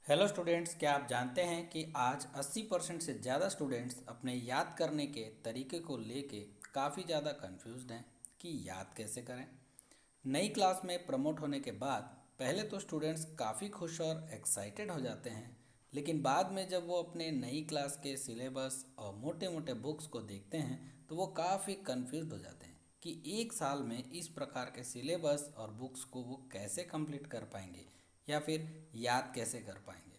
Hello students, क्या आप जानते हैं कि आज 80% से ज़्यादा स्टूडेंट्स अपने याद करने के तरीके को लेके काफ़ी ज़्यादा कंफ्यूज्ड हैं कि याद कैसे करें। नई क्लास में प्रमोट होने के बाद पहले तो स्टूडेंट्स काफ़ी खुश और एक्साइटेड हो जाते हैं, लेकिन बाद में जब वो अपने नई क्लास के सिलेबस और मोटे मोटे बुक्स को देखते हैं तो वो काफ़ी कंफ्यूज्ड हो जाते हैं कि एक साल में इस प्रकार के सिलेबस और बुक्स को वो कैसे कंप्लीट कर पाएंगे या फिर याद कैसे कर पाएंगे।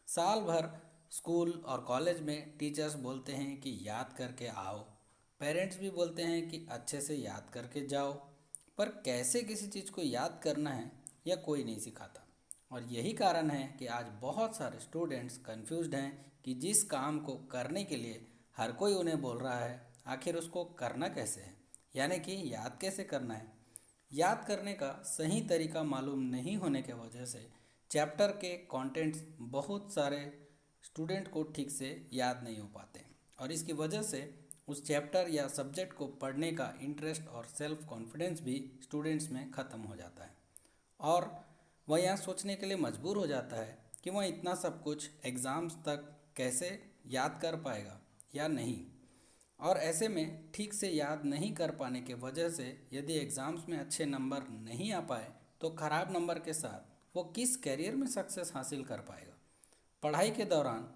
साल भर स्कूल और कॉलेज में टीचर्स बोलते हैं कि याद करके आओ, पेरेंट्स भी बोलते हैं कि अच्छे से याद करके जाओ, पर कैसे किसी चीज़ को याद करना है यह कोई नहीं सिखाता। और यही कारण है कि आज बहुत सारे स्टूडेंट्स कंफ्यूज्ड हैं कि जिस काम को करने के लिए हर कोई उन्हें बोल रहा है, आखिर उसको करना कैसे है, यानी कि याद कैसे करना है। याद करने का सही तरीका मालूम नहीं होने की वजह से चैप्टर के कंटेंट्स बहुत सारे स्टूडेंट को ठीक से याद नहीं हो पाते और इसकी वजह से उस चैप्टर या सब्जेक्ट को पढ़ने का इंटरेस्ट और सेल्फ कॉन्फिडेंस भी स्टूडेंट्स में ख़त्म हो जाता है और वह यह सोचने के लिए मजबूर हो जाता है कि वह इतना सब कुछ एग्ज़ाम्स तक कैसे याद कर पाएगा या नहीं। और ऐसे में ठीक से याद नहीं कर पाने के वजह से यदि एग्ज़ाम्स में अच्छे नंबर नहीं आ पाए तो ख़राब नंबर के साथ वो किस करियर में सक्सेस हासिल कर पाएगा। पढ़ाई के दौरान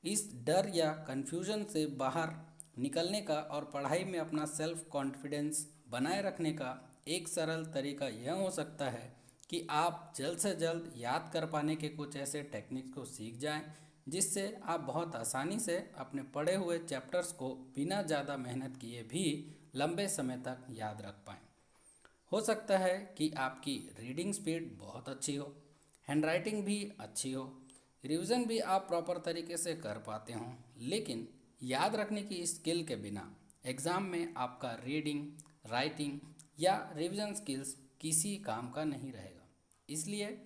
इस डर या कन्फ्यूजन से बाहर निकलने का और पढ़ाई में अपना सेल्फ कॉन्फिडेंस बनाए रखने का एक सरल तरीका यह हो सकता है कि आप जल्द से जल्द याद कर पाने के कुछ ऐसे टेक्निक्स को सीख जाएं जिससे आप बहुत आसानी से अपने पढ़े हुए चैप्टर्स को बिना ज़्यादा मेहनत किए भी लंबे समय तक याद रख पाएं। हो सकता है कि आपकी रीडिंग स्पीड बहुत अच्छी हो, हैंडराइटिंग भी अच्छी हो, रिवीजन भी आप प्रॉपर तरीके से कर पाते हों, लेकिन याद रखने की स्किल के बिना एग्ज़ाम में आपका रीडिंग, राइटिंग या रिवीजन स्किल्स किसी काम का नहीं रहेगा। इसलिए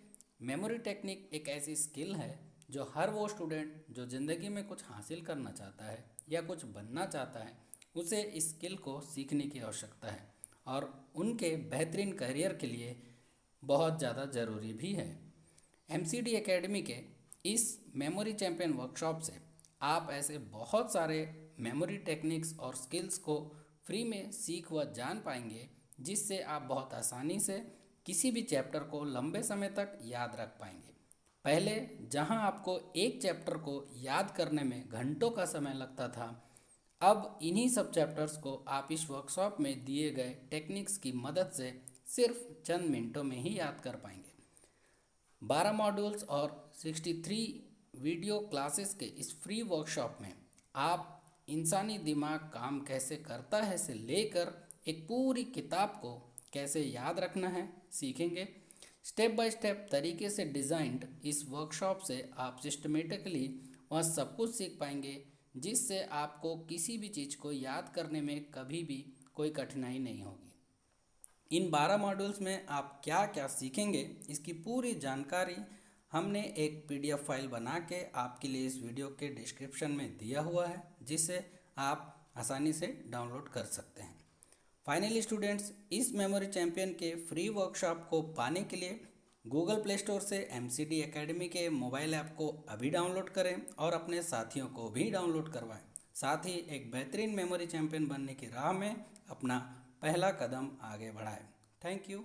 मेमोरी टेक्निक एक ऐसी स्किल है जो हर वो स्टूडेंट जो ज़िंदगी में कुछ हासिल करना चाहता है या कुछ बनना चाहता है उसे इस स्किल को सीखने की आवश्यकता है और उनके बेहतरीन करियर के लिए बहुत ज़्यादा ज़रूरी भी है। MCD एकेडमी के इस मेमोरी चैम्पियन वर्कशॉप से आप ऐसे बहुत सारे मेमोरी टेक्निक्स और स्किल्स को फ्री में सीख व जान पाएंगे जिससे आप बहुत आसानी से किसी भी चैप्टर को लंबे समय तक याद रख पाएंगे। पहले जहां आपको एक चैप्टर को याद करने में घंटों का समय लगता था, अब इन्हीं सब चैप्टर्स को आप इस वर्कशॉप में दिए गए टेक्निक्स की मदद से सिर्फ चंद मिनटों में ही याद कर पाएंगे। 12 मॉड्यूल्स और 63 वीडियो क्लासेस के इस फ्री वर्कशॉप में आप इंसानी दिमाग काम कैसे करता है से लेकर एक पूरी किताब को कैसे याद रखना है सीखेंगे। स्टेप बाय स्टेप तरीके से डिज़ाइंड इस वर्कशॉप से आप सिस्टमेटिकली वह सब कुछ सीख पाएंगे जिससे आपको किसी भी चीज़ को याद करने में कभी भी कोई कठिनाई नहीं होगी। इन 12 मॉड्यूल्स में आप क्या क्या सीखेंगे इसकी पूरी जानकारी हमने एक PDF फाइल बना के आपके लिए इस वीडियो के डिस्क्रिप्शन में दिया हुआ है जिसे आप आसानी से डाउनलोड कर सकते हैं। फाइनली स्टूडेंट्स, इस मेमोरी चैम्पियन के फ्री वर्कशॉप को पाने के लिए गूगल प्ले स्टोर से MCD एकेडमी के मोबाइल ऐप को अभी डाउनलोड करें और अपने साथियों को भी डाउनलोड करवाएं। साथ ही एक बेहतरीन मेमोरी चैम्पियन बनने की राह में अपना पहला कदम आगे बढ़ाएं। Thank you.